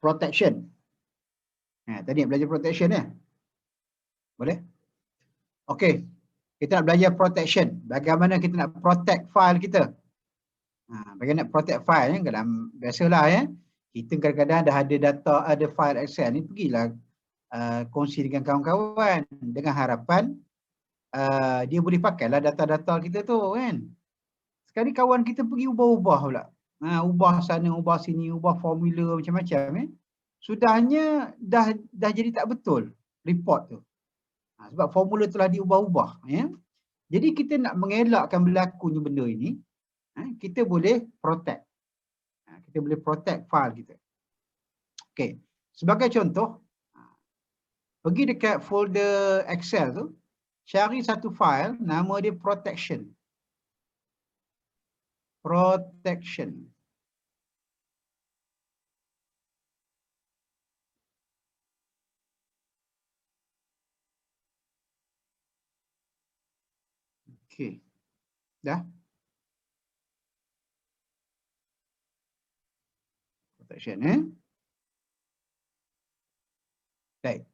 protection. Tadi belajar protection ya? Boleh? Okey. Kita nak belajar protection. Bagaimana kita nak protect file kita. Bagaimana nak protect file ya? Biasalah ya. Kita kadang-kadang dah ada data, ada file Excel ni, pergilah kongsi dengan kawan-kawan dengan harapan dia boleh pakailah data-data kita tu kan. Sekali kawan kita pergi ubah-ubah pula. Ubah sana, ubah sini, ubah formula macam-macam ya. Sudahnya dah jadi tak betul report tu. Sebab formula telah diubah-ubah ya. Jadi kita nak mengelakkan berlakunya benda ini, kita boleh protect. Kita boleh protect file kita. Okey. Sebagai contoh, pergi dekat folder Excel tu, cari satu file nama dia protection. Protection. Okey. Dah? Protection Baik.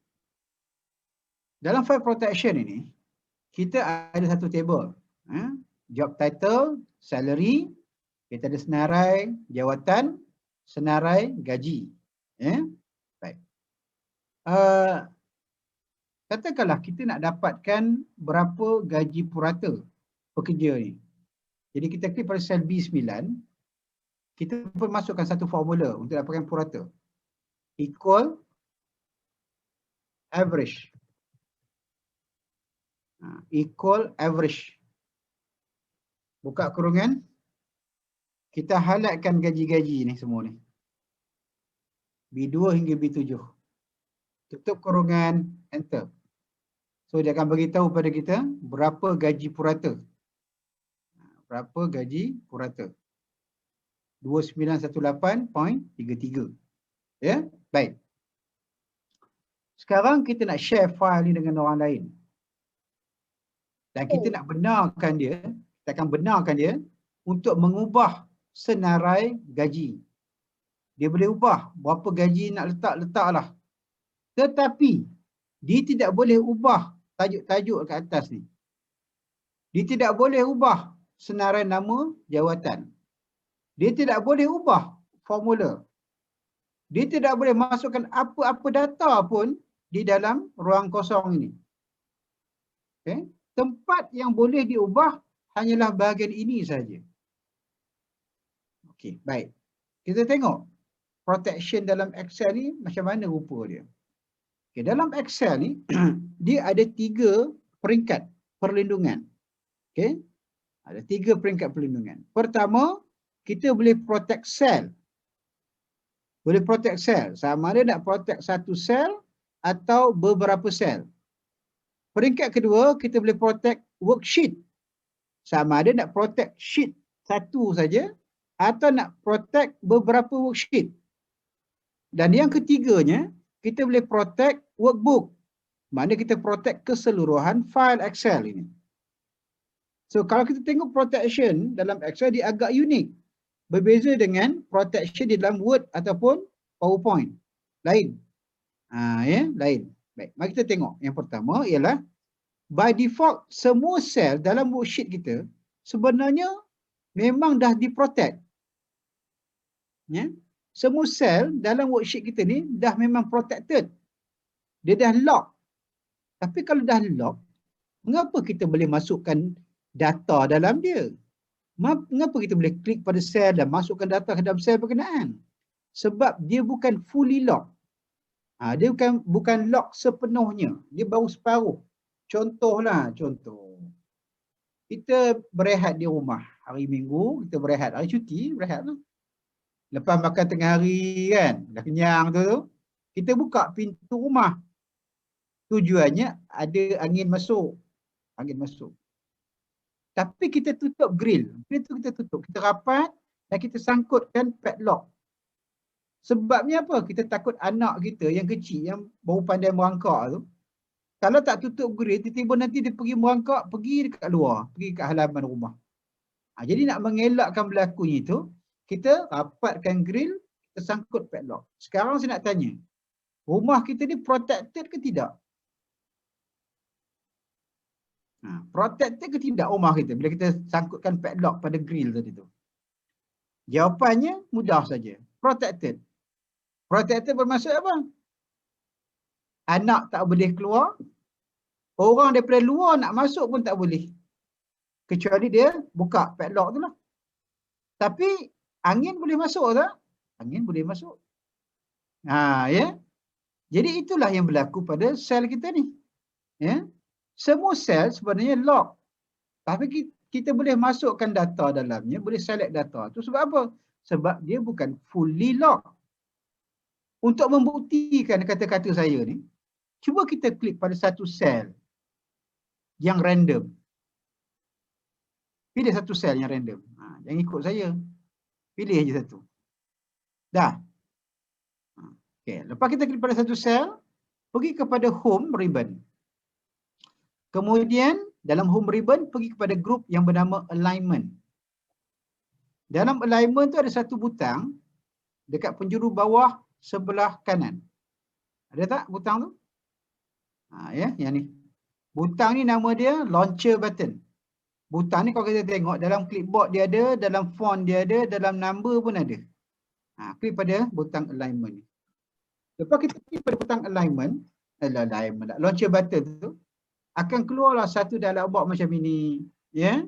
Dalam file protection ini, kita ada satu table. Job title, salary, kita ada senarai jawatan, senarai gaji. Baik. Katakanlah kita nak dapatkan berapa gaji purata pekerja ni. Jadi kita klik pada sel B9, kita pun masukkan satu formula untuk dapatkan purata. Equal average. Equal average. Buka kurungan. Kita highlightkan gaji-gaji ni semua ni. B2 hingga B7. Tutup kurungan, enter. So dia akan beritahu pada kita berapa gaji purata. Berapa gaji purata. 2918.33. Ya, baik. Sekarang kita nak share file ni dengan orang lain. Dan kita nak benarkan dia, kita akan benarkan dia untuk mengubah senarai gaji. Dia boleh ubah berapa gaji nak letaklah. Tetapi dia tidak boleh ubah tajuk-tajuk kat atas ni. Dia tidak boleh ubah senarai nama jawatan. Dia tidak boleh ubah formula. Dia tidak boleh masukkan apa-apa data pun di dalam ruang kosong ini. Okay? Tempat yang boleh diubah hanyalah bahagian ini saja. Okey, baik. Kita tengok protection dalam Excel ni macam mana rupa dia. Okay, dalam Excel ni dia ada 3 peringkat perlindungan. Okey. Ada 3 peringkat perlindungan. Pertama, kita boleh protect sel. Boleh protect sel. Sama ada nak protect satu sel atau beberapa sel. Peringkat kedua, kita boleh protect worksheet. Sama ada nak protect sheet satu saja atau nak protect beberapa worksheet. Dan yang ketiganya, kita boleh protect workbook. Maknanya kita protect keseluruhan file Excel ini. So kalau kita tengok protection dalam Excel, dia agak unik. Berbeza dengan protection di dalam Word ataupun PowerPoint. Lain. Lain. Baik, mari kita tengok. Yang pertama ialah by default semua sel dalam worksheet kita sebenarnya memang dah diprotect. Ya? Semua sel dalam worksheet kita ni dah memang protected. Dia dah lock. Tapi kalau dah lock, mengapa kita boleh masukkan data dalam dia? Mengapa kita boleh klik pada sel dan masukkan data ke dalam sel berkenaan? Sebab dia bukan fully lock. Dia bukan lock sepenuhnya. Dia baru separuh. Contohlah, contoh. Kita berehat di rumah. Hari Minggu, kita berehat. Hari cuti, berehat lah. Lepas makan tengah hari kan, dah kenyang tu, kita buka pintu rumah. Tujuannya ada angin masuk. Angin masuk. Tapi kita tutup grill. Grill tu kita tutup. Kita rapat dan kita sangkutkan padlock. Sebabnya apa? Kita takut anak kita yang kecil, yang baru pandai merangkak tu, kalau tak tutup grill, tiba-tiba nanti dia pergi merangkak, pergi dekat luar, pergi kat halaman rumah. Jadi nak mengelakkan berlakunya itu, kita rapatkan grill, tersangkut padlock. Sekarang saya nak tanya, rumah kita ni protected ke tidak? Protected ke tidak rumah kita bila kita sangkutkan padlock pada grill tadi tu? Jawapannya mudah saja. Protected. Protected bermaksud apa? Anak tak boleh keluar, orang daripada luar nak masuk pun tak boleh. Kecuali dia buka padlock tu lah. Tapi angin boleh masuk tak? Angin boleh masuk. Ya. Jadi itulah yang berlaku pada sel kita ni. Ya. Semua sel sebenarnya lock. Tapi kita boleh masukkan data dalamnya, boleh select data tu sebab apa? Sebab dia bukan fully lock. Untuk membuktikan kata-kata saya ni, cuba kita klik pada satu sel yang random. Pilih satu sel yang random. Jangan ikut saya. Pilih je satu. Dah. Okay. Lepas kita klik pada satu sel, pergi kepada home ribbon. Kemudian dalam home ribbon, pergi kepada grup yang bernama alignment. Dalam alignment tu ada satu butang dekat penjuru bawah sebelah kanan. Ada tak butang tu? Ya, yang ni. Butang ni nama dia launcher button. Butang ni kalau kita tengok dalam clipboard dia ada, dalam font dia ada, dalam number pun ada. Klik pada butang alignment ni. Lepas kita klik pada butang alignment, launcher button tu, akan keluarlah satu dialog box macam ini. Ya.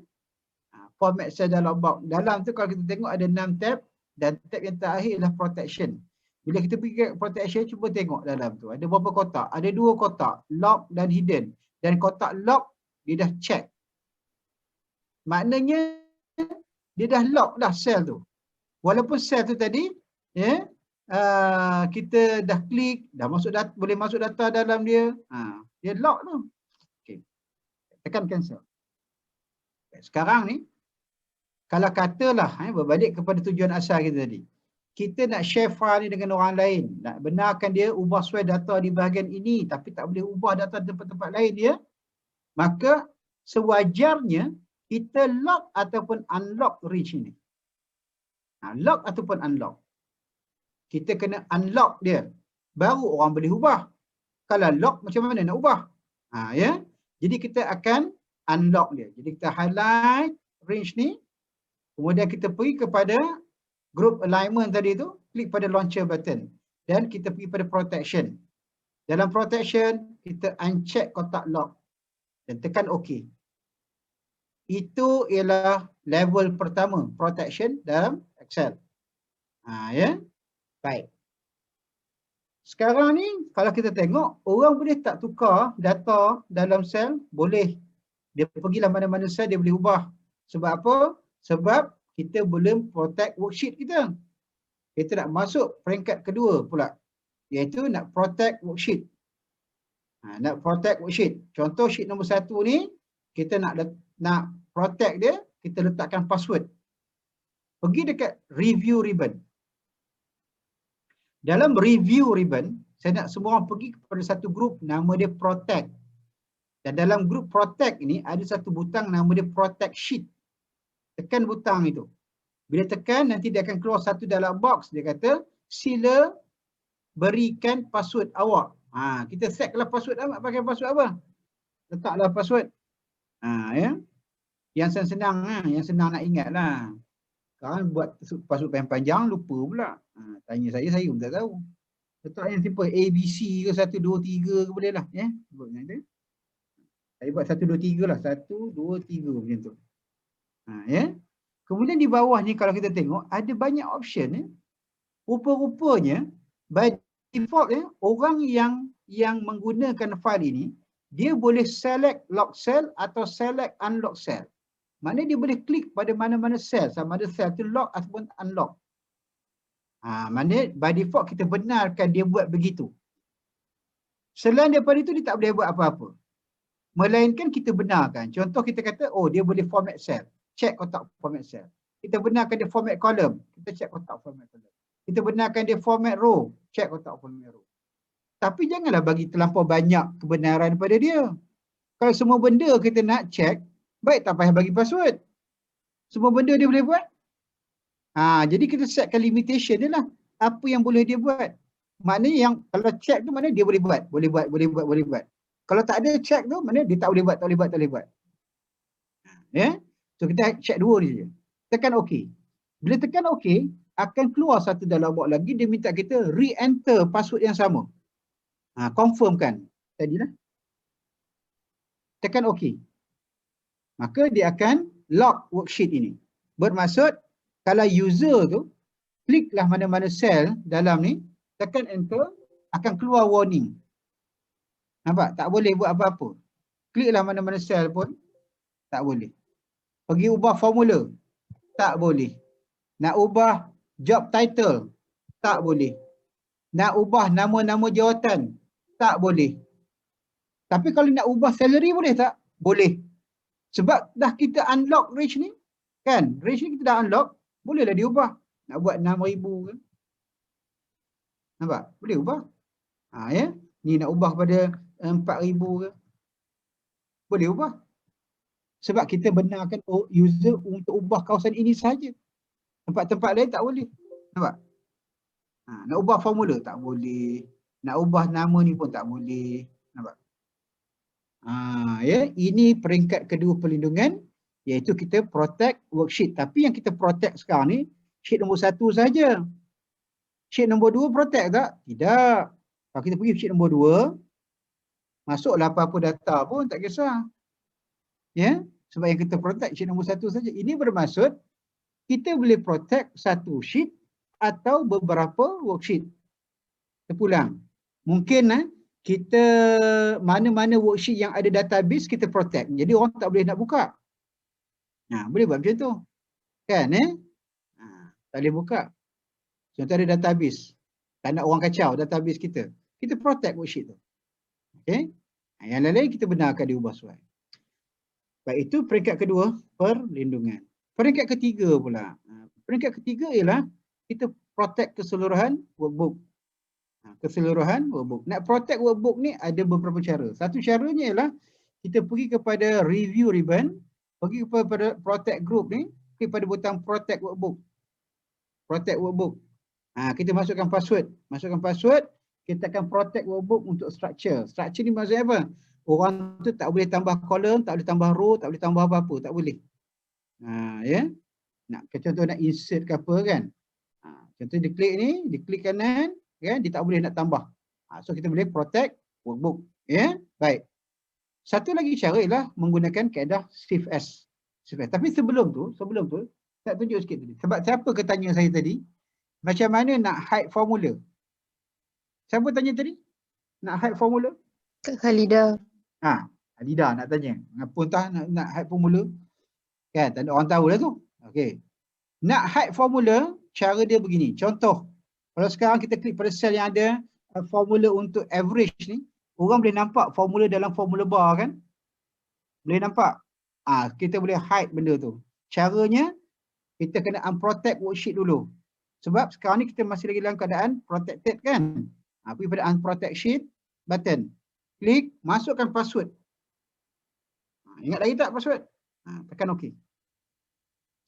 Format cell dialog box. Dalam tu kalau kita tengok ada 6 tab dan tab yang terakhir adalah protection. Bila kita pergi ke protection, cuba tengok dalam tu. Ada berapa kotak? Ada 2 kotak, lock dan hidden. Dan kotak lock, dia dah check. Maknanya, dia dah lock dah sel tu. Walaupun sel tu tadi, ya, kita dah klik, dah masuk data, boleh masuk data dalam dia. Dia lock tu. Okay. Tekan cancel. Sekarang ni, kalau katalah, berbalik kepada tujuan asal kita tadi. Kita nak share file ni dengan orang lain. Nak benarkan dia ubah sesuai data di bahagian ini. Tapi tak boleh ubah data di tempat-tempat lain dia. Maka sewajarnya kita lock ataupun unlock reach ini. Lock ataupun unlock. Kita kena unlock dia. Baru orang boleh ubah. Kalau lock macam mana nak ubah? Ya. Jadi kita akan unlock dia. Jadi kita highlight range ni. Kemudian kita pergi kepada group alignment tadi tu, klik pada launcher button. Dan kita pergi pada protection. Dalam protection, kita uncheck kotak lock. Dan tekan OK. Itu ialah level pertama, protection dalam Excel. Ya. Baik. Sekarang ni, kalau kita tengok, orang boleh tak tukar data dalam sel? Boleh. Dia pergilah mana-mana sel, dia boleh ubah. Sebab apa? Sebab kita belum protect worksheet kita. Kita nak masuk peringkat kedua pula. Iaitu nak protect worksheet. Nak protect worksheet. Contoh sheet nombor 1 ni, kita nak protect dia, kita letakkan password. Pergi dekat review ribbon. Dalam review ribbon, saya nak semua orang pergi kepada satu grup nama dia protect. Dan dalam grup protect ini ada satu butang nama dia protect sheet. Tekan butang itu. Bila tekan, nanti dia akan keluar satu dialog box. Dia kata, sila berikan password awak. Kita set kalau password awak, pakai password apa? Letaklah password. Ya. Yang senang, yang senang nak ingat lah. Sekarang buat password panjang, lupa pula. Tanya saya pun tak tahu. Letak yang simple, ABC ke 1, 2, 3 ke boleh lah. Ya. Saya buat 1, 2, 3 lah. 1, 2, 3 macam tu. Ya. Kemudian di bawah ni kalau kita tengok ada banyak option ya. Rupa-rupanya by default ya, orang yang menggunakan file ini dia boleh select lock cell atau select unlock cell. Maknanya dia boleh klik pada mana-mana cell sama ada cell tu lock ataupun unlock. Maknanya by default kita benarkan dia buat begitu. Selain daripada itu dia tak boleh buat apa-apa. Melainkan kita benarkan. Contoh kita kata oh dia boleh format cell. Check kotak format cell. Kita benarkan dia format column. Kita check kotak format column. Kita benarkan dia format row. Check kotak format row. Tapi janganlah bagi terlampau banyak kebenaran pada dia. Kalau semua benda kita nak check, baik tak payah bagi password. Semua benda dia boleh buat. Jadi kita setkan limitation dia lah. apa yang boleh dia buat. Maknanya yang kalau check tu maknanya dia boleh buat. Boleh buat. Kalau tak ada check tu maknanya dia tak boleh buat. Ya. So kita check dua ni saja. Tekan OK. Bila tekan OK, akan keluar satu dialog box lagi, dia minta kita re-enter password yang sama. Confirmkan. Tadilah. Tekan OK. Maka dia akan lock worksheet ini. Bermaksud kalau user tu kliklah mana-mana sel dalam ni, tekan enter, akan keluar warning. Nampak? Tak boleh buat apa-apa. Kliklah mana-mana sel pun, tak boleh. Pergi ubah formula, tak boleh. Nak ubah job title, tak boleh. Nak ubah nama-nama jawatan, tak boleh. Tapi kalau nak ubah salary boleh tak? Boleh. Sebab dah kita unlock range ni, kan? Range ni kita dah unlock, bolehlah diubah. Nak buat 6,000 ke? Nampak? Boleh ubah. Ya. Ni nak ubah pada 4,000 ke? Boleh ubah. Sebab kita benarkan user untuk ubah kawasan ini saja. Tempat-tempat lain tak boleh. Nampak? Nak ubah formula tak boleh. Nak ubah nama ni pun tak boleh. Nampak? Ya, ini peringkat kedua perlindungan, iaitu kita protect worksheet. Tapi yang kita protect sekarang ni sheet nombor 1 saja. Sheet nombor 2 protect tak? Tidak. Kalau kita pergi sheet nombor 2, masuklah apa-apa data pun tak kisah. Ya, sebab yang kita protect sheet nombor 1 saja. Ini bermaksud kita boleh protect satu sheet atau beberapa worksheet. Terpulang. Mungkin kita mana-mana worksheet yang ada database kita protect. Jadi orang tak boleh nak buka. Boleh buat macam tu. Kan tak boleh buka. Contoh ada database. Tak nak orang kacau database kita. Kita protect worksheet tu. Okey. Yang lain-lain kita benarkan diubah sesuai. Baik, itu peringkat kedua, perlindungan. Peringkat ketiga pula. Peringkat ketiga ialah kita protect keseluruhan workbook. Keseluruhan workbook. Nak protect workbook ni ada beberapa cara. Satu caranya ialah kita pergi kepada review ribbon, pergi kepada protect group ni, klik pada butang protect workbook. Protect workbook. Kita masukkan password, kita akan protect workbook untuk structure. Structure ni maksudnya apa? Orang tu tak boleh tambah column, tak boleh tambah row, tak boleh tambah apa-apa, tak boleh. Ya. Contoh nak insert ke apa kan. Contoh dia klik ni, dia klik kanan, kan, dia tak boleh nak tambah. So kita boleh protect workbook. Ya. Baik. Satu lagi cara ialah menggunakan kaedah Shift S. Tapi sebelum tu, saya tunjuk sikit tadi. Sebab siapa ke tanya saya tadi, macam mana nak hide formula? Siapa tanya tadi? Nak hide formula? Kak Khalida. Khalida nak tanya. Apa entah nak hide formula? Kan, tak ada orang tahu lah tu. Okey. Nak hide formula, cara dia begini. Contoh, kalau sekarang kita klik pada sel yang ada formula untuk average ni, orang boleh nampak formula dalam formula bar kan? Boleh nampak? Kita boleh hide benda tu. Caranya, kita kena unprotect worksheet dulu. Sebab sekarang ni kita masih lagi dalam keadaan protected kan? Pergi pada unprotect sheet, button. Klik, masukkan password. Ingat lagi tak password? Tekan OK.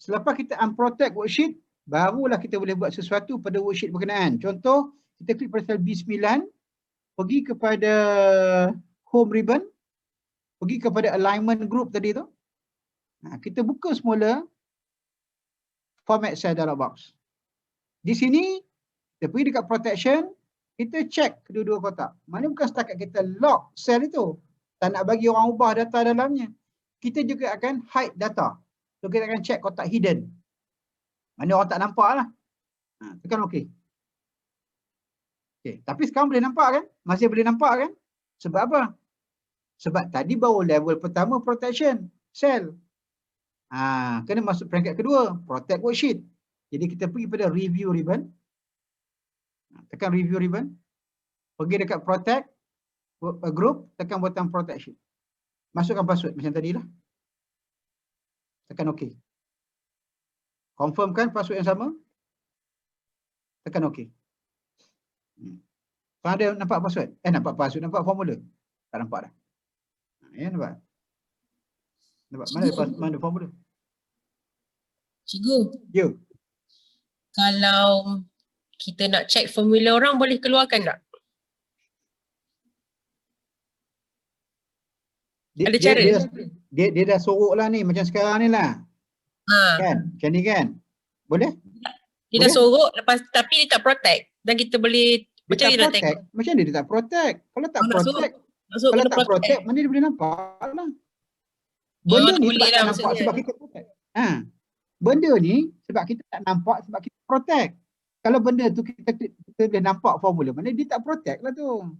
Selepas kita unprotect worksheet, barulah kita boleh buat sesuatu pada worksheet berkenaan. Contoh, kita klik pada sel B9, pergi kepada home ribbon, pergi kepada alignment group tadi tu. Kita buka semula format cell dialog box. Di sini, kita pergi dekat protection, kita check kedua-dua kotak. Mana bukan setakat kita lock sel itu. Tak nak bagi orang ubah data dalamnya. Kita juga akan hide data. So kita akan check kotak hidden. Mana orang tak nampak lah. Tekan OK. Okay. Tapi sekarang boleh nampak kan? Masih boleh nampak kan? Sebab apa? Sebab tadi baru level pertama protection. Sel. Kena masuk peringkat kedua. Protect worksheet. Jadi kita pergi pada review ribbon. Tekan review ribbon. Pergi dekat protect group. Tekan butang protect sheet. Masukkan password macam tadi lah. Tekan OK. Confirmkan password yang sama. Tekan OK. Kalau ada nampak password? Nampak password, nampak formula? Tak nampak dah. Ya, nampak? Nampak? Mana formula? Cikgu. Ya. Kalau kita nak check formula orang boleh keluarkan tak? Ada cara? Dia dah sorok lah ni macam sekarang ni lah. Kan? Macam ni kan? Boleh? Dia dah sorok lepas tapi dia tak protect dan kita boleh macam dia tak protect. Macam mana dia tak protect? Kalau tak protect, kalau tak protect, mana dia boleh nampak lah. Benda ni sebab tak nampak sebab kita protect. Benda ni sebab kita tak nampak sebab kita protect. Kalau benda tu kita boleh nampak formula, mana dia tak protect lah tu.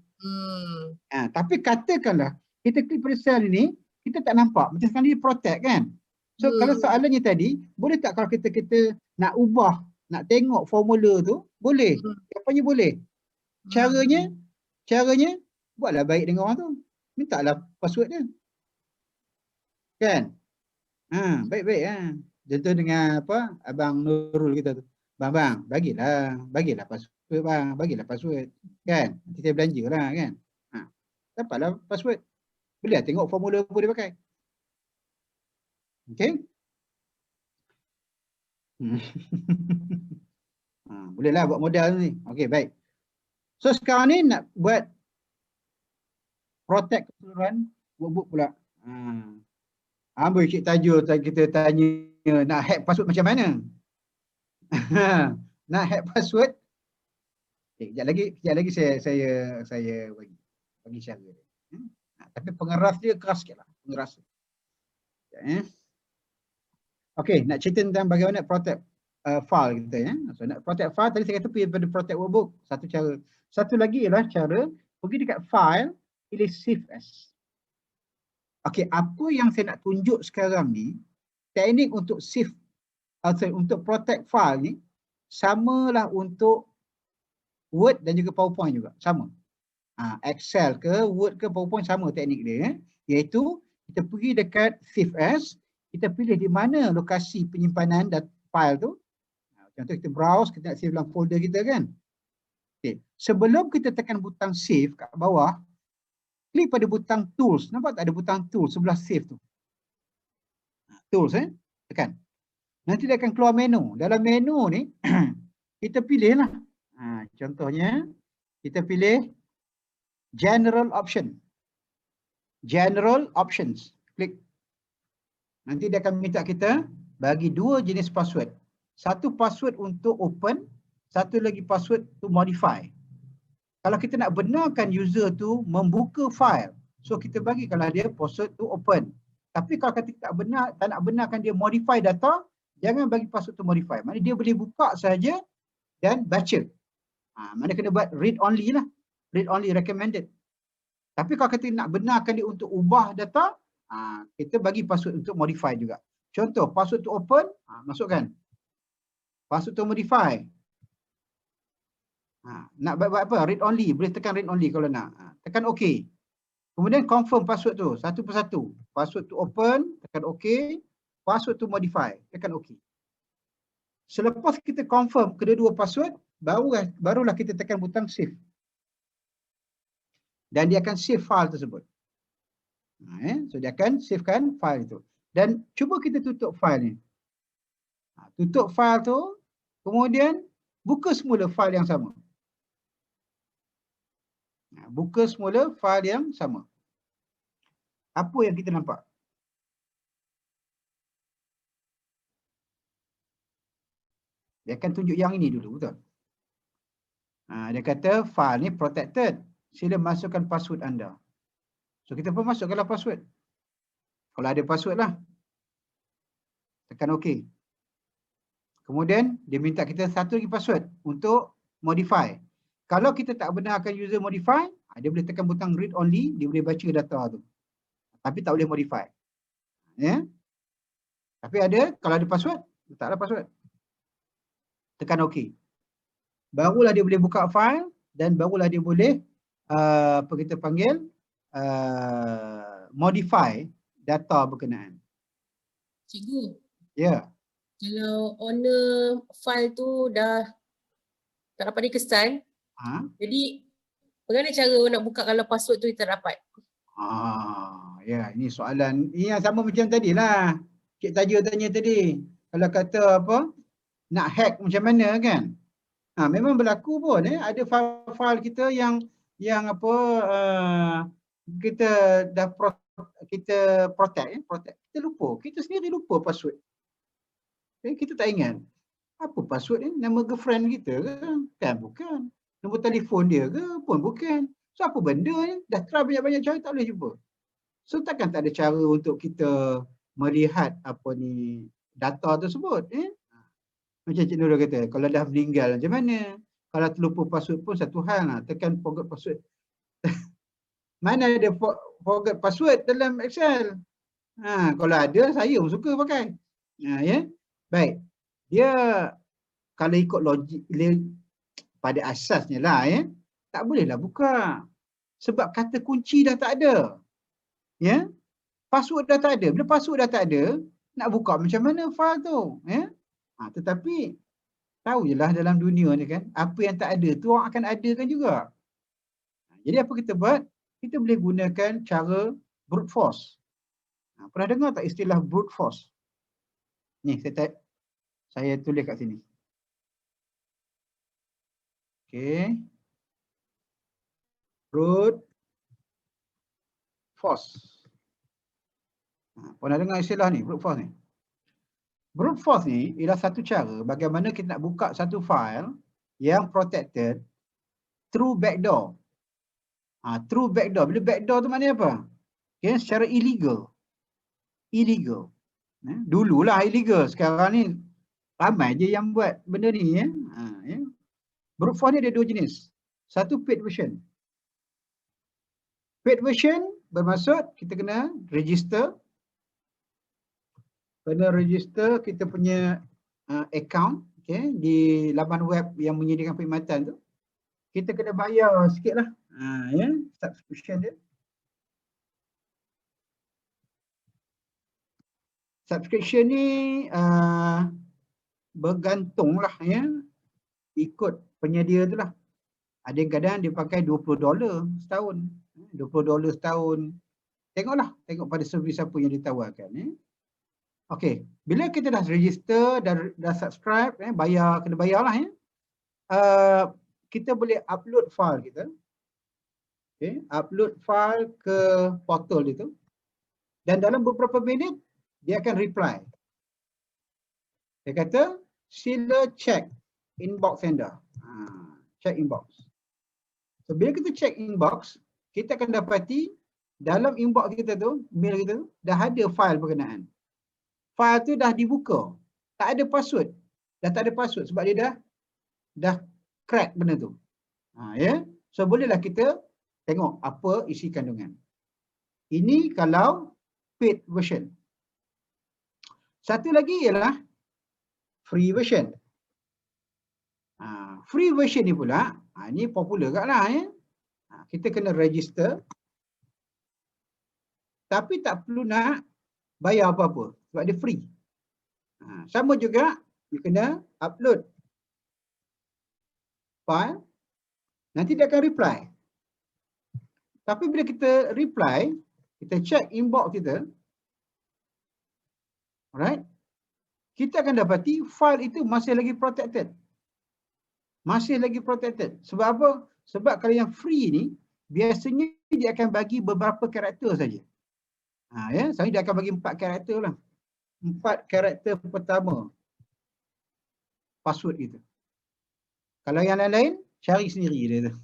Tapi katakanlah kita klik pada sel ni, kita tak nampak. Macam sekarang dia protect kan? So kalau soalannya tadi, boleh tak kalau kita nak ubah, nak tengok formula tu, boleh. Apanya boleh? Caranya buatlah baik dengan orang tu. Mintalah password dia. Kan? Baik-baik Contoh dengan apa? Abang Nurul kita tu. Bang, bagilah password bang, bagilah password. Kan? Nanti saya belanja lah kan. Dapatlah password. Boleh tengok formula apa dia pakai. Okey? Bolehlah buat modal ni. Okey, baik. So sekarang ni nak buat protect keseluruhan workbook pula. Ambil Cik Tajul kita tanya nak hack password macam mana? Nak hack password? Kejap lagi saya bagi cara dia. Tapi pengeras dia keras sikitlah, pengeras. Okey, nak cerita tentang bagaimana protect file kita ya. So nak protect file tadi saya kata pergi pada protect workbook, satu cara. Satu lagi ialah cara pergi dekat file, pilih save as. Okey, apa yang saya nak tunjuk sekarang ni, teknik untuk save atau untuk protect file ni samalah untuk Word dan juga PowerPoint juga, sama. Excel ke Word ke PowerPoint sama teknik dia, iaitu kita pergi dekat save as, kita pilih di mana lokasi penyimpanan dan file tu. Contoh kita browse, kita nak save dalam folder kita kan. Okay. Sebelum kita tekan butang save kat bawah, klik pada butang tools. Nampak tak ada butang tools sebelah save tu? Tools tekan. Nanti dia akan keluar menu. Dalam menu ni kita pilih lah. Contohnya kita pilih general option. General options. Klik. Nanti dia akan minta kita bagi dua jenis password. Satu password untuk open, satu lagi password to modify. Kalau kita nak benarkan user tu membuka file, so kita bagi kalau dia password to open. Tapi kalau kita tak nak benarkan dia modify data, jangan bagi password to modify. Maksudnya dia boleh buka saja dan baca. Mana kena buat read only lah. Read only recommended. Tapi kalau kita nak benarkan dia untuk ubah data, kita bagi password untuk modify juga. Contoh, password to open, masukkan. Password to modify. Nak buat apa? Read only. Boleh tekan read only kalau nak. Tekan OK. Kemudian confirm password tu satu persatu. Password to open, tekan OK. Password to modify, tekan OK. Selepas kita confirm kedua-dua password, barulah kita tekan butang save. Dan dia akan save file tersebut. So dia akan savekan file itu. Dan cuba kita tutup file ni. Tutup file tu, kemudian buka semula file yang sama. Buka semula file yang sama. Apa yang kita nampak? Dia akan tunjuk yang ini dulu, betul? Dia kata file ni protected. Sila masukkan password anda. So kita pun masukkanlah password. Kalau ada password lah. Tekan OK. Kemudian dia minta kita satu lagi password untuk modify. Kalau kita tak benarkan user modify, dia boleh tekan butang read only, dia boleh baca data tu. Tapi tak boleh modify. Ya. Tapi ada, kalau ada password, letaklah password. Tekan OK. Barulah dia boleh buka file dan barulah dia boleh apa kita panggil modify data berkenaan. Cikgu. Ya. Kalau owner file tu dah tak dapat dikesan, jadi bagaimana cara nak buka kalau password tu tak dapat? Ya, ini soalan. Ini yang sama macam tadi lah. Cik Tajul tanya tadi. Kalau kata apa, nak hack macam mana kan? Memang berlaku pun ada file-file kita yang apa kita dah kita protect. Kita lupa. Kita sendiri lupa password. Kita tak ingat. Apa password ni? Nama girlfriend kita ke? Kan bukan. Nombor telefon dia ke? Pun bukan. So apa benda ni? Dah try banyak-banyak cara tak boleh jumpa. So takkan tak ada cara untuk kita melihat apa ni data tersebut. Macam Cik Nurul kata, kalau dah meninggal macam mana? Kalau terlupa password pun satu hal lah. Tekan forget password. Mana ada forget password dalam Excel? Kalau ada, saya pun suka pakai. Ya. Baik. Dia kalau ikut logik pada asasnya lah tak bolehlah buka. Sebab kata kunci dah tak ada. Ya. Password dah tak ada. Bila password dah tak ada, nak buka macam mana file tu? Ya. Tetapi tahu je lah dalam dunia ni kan, apa yang tak ada tu orang akan adakan juga. Jadi apa kita buat? Kita boleh gunakan cara brute force. Pernah dengar tak istilah brute force? Ni saya tulis kat sini. Okey. Brute force. Pernah dengar istilah ni, brute force ni? Brute force ni ialah satu cara bagaimana kita nak buka satu file yang protected through backdoor. Through backdoor. Bila backdoor tu maknanya apa? Okay, secara illegal. Illegal. Dululah illegal. Sekarang ni ramai je yang buat benda ni. Brute force ni ada dua jenis. Satu paid version. Paid version bermaksud kita kena register. Kena register kita punya account di laman web yang menyediakan perkhidmatan tu. Kita kena bayar sikit lah. Subscription dia. Subscription ni bergantung lah ikut penyedia tu lah. Ada yang kadang dia pakai $20 setahun. $20 setahun. Tengok pada servis apa yang ditawarkan. Okey, bila kita dah register, dah subscribe, kena bayar lah kita boleh upload file kita. Upload file ke portal itu. Dan dalam beberapa minit dia akan reply. Dia kata sila check inbox anda. Check inbox. So bila kita check inbox, kita akan dapati dalam inbox kita tu, mail kita tu dah ada file berkenaan. File tu dah dibuka. Tak ada password. Dah tak ada password sebab dia dah crack benda tu. So bolehlah kita tengok apa isi kandungan. Ini kalau paid version. Satu lagi ialah free version. Free version ni pula, ni popular kat lah kita kena register. Tapi tak perlu nak bayar apa-apa sebab dia free. Sama juga, you kena upload file, nanti dia akan reply. Tapi bila kita reply, kita check inbox kita, alright, kita akan dapati file itu masih lagi protected. Masih lagi protected. Sebab apa? Sebab kalau yang free ni, biasanya dia akan bagi beberapa karakter saja. Saya dia akan bagi 4 karakter lah. 4 karakter pertama password kita. Kalau yang lain-lain, cari sendiri dia tu.